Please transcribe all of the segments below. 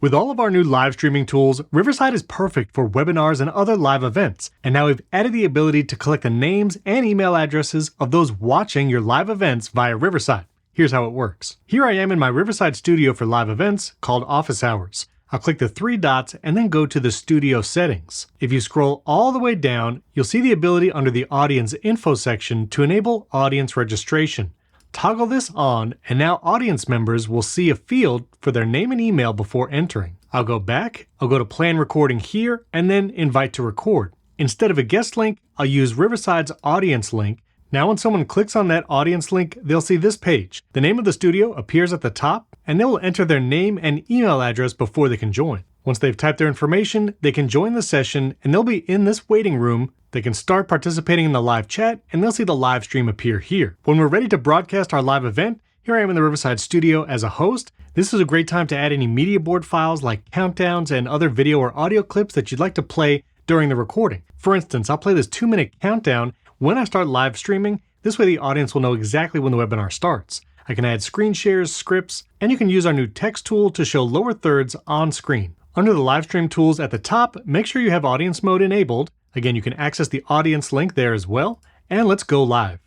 With all of our new live streaming tools, Riverside is perfect for webinars and other live events. And now we've added the ability to collect the names and email addresses of those watching your live events via Riverside. Here's how it works. Here I am in my Riverside studio for live events called Office Hours. I'll click the three dots and then go to the studio settings. If you scroll all the way down, you'll see the ability under the audience info section to enable audience registration. Toggle this on, and now audience members will see a field for their name and email before entering. I'll go back, I'll go to plan recording here, and then invite to record. Instead of a guest link, I'll use Riverside's audience link. Now when someone clicks on that audience link, they'll see this page. The name of the studio appears at the top, and they will enter their name and email address before they can join. Once they've typed their information, they can join the session, and they'll be in this waiting room. They can start participating in the live chat, and they'll see the live stream appear here. When we're ready to broadcast our live event, here I am in the Riverside studio as a host. This is a great time to add any media board files like countdowns and other video or audio clips that you'd like to play during the recording. For instance, I'll play this 2-minute countdown when I start live streaming. This way the audience will know exactly when the webinar starts. I can add screen shares, scripts, and you can use our new text tool to show lower thirds on screen. Under the live stream tools at the top, make sure you have audience mode enabled. Again, you can access the audience link there as well, and let's go live.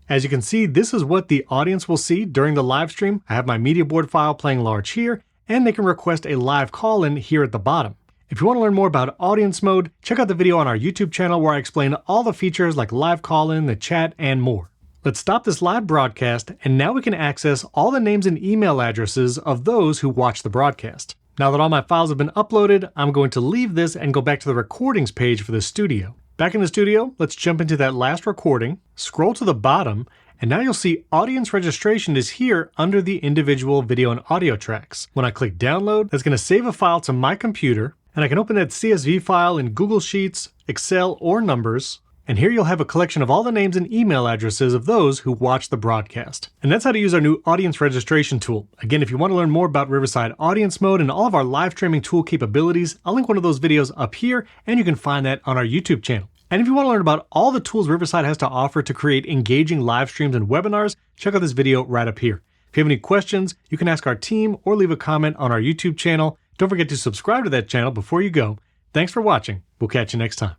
As you can see, this is what the audience will see during the live stream. I have my media board file playing large here, and they can request a live call-in here at the bottom. If you want to learn more about audience mode, check out the video on our YouTube channel where I explain all the features like live call-in, the chat, and more. Let's stop this live broadcast, and now we can access all the names and email addresses of those who watch the broadcast. Now that all my files have been uploaded, I'm going to leave this and go back to the recordings page for the studio. Back in the studio, let's jump into that last recording, scroll to the bottom, and now you'll see audience registration is here under the individual video and audio tracks. When I click download, that's going to save a file to my computer, and I can open that CSV file in Google Sheets, Excel, or Numbers. And here you'll have a collection of all the names and email addresses of those who watch the broadcast. And that's how to use our new audience registration tool. Again, if you want to learn more about Riverside Audience Mode and all of our live streaming tool capabilities, I'll link one of those videos up here, and you can find that on our YouTube channel. And if you want to learn about all the tools Riverside has to offer to create engaging live streams and webinars, check out this video right up here. If you have any questions, you can ask our team or leave a comment on our YouTube channel. Don't forget to subscribe to that channel before you go. Thanks for watching. We'll catch you next time.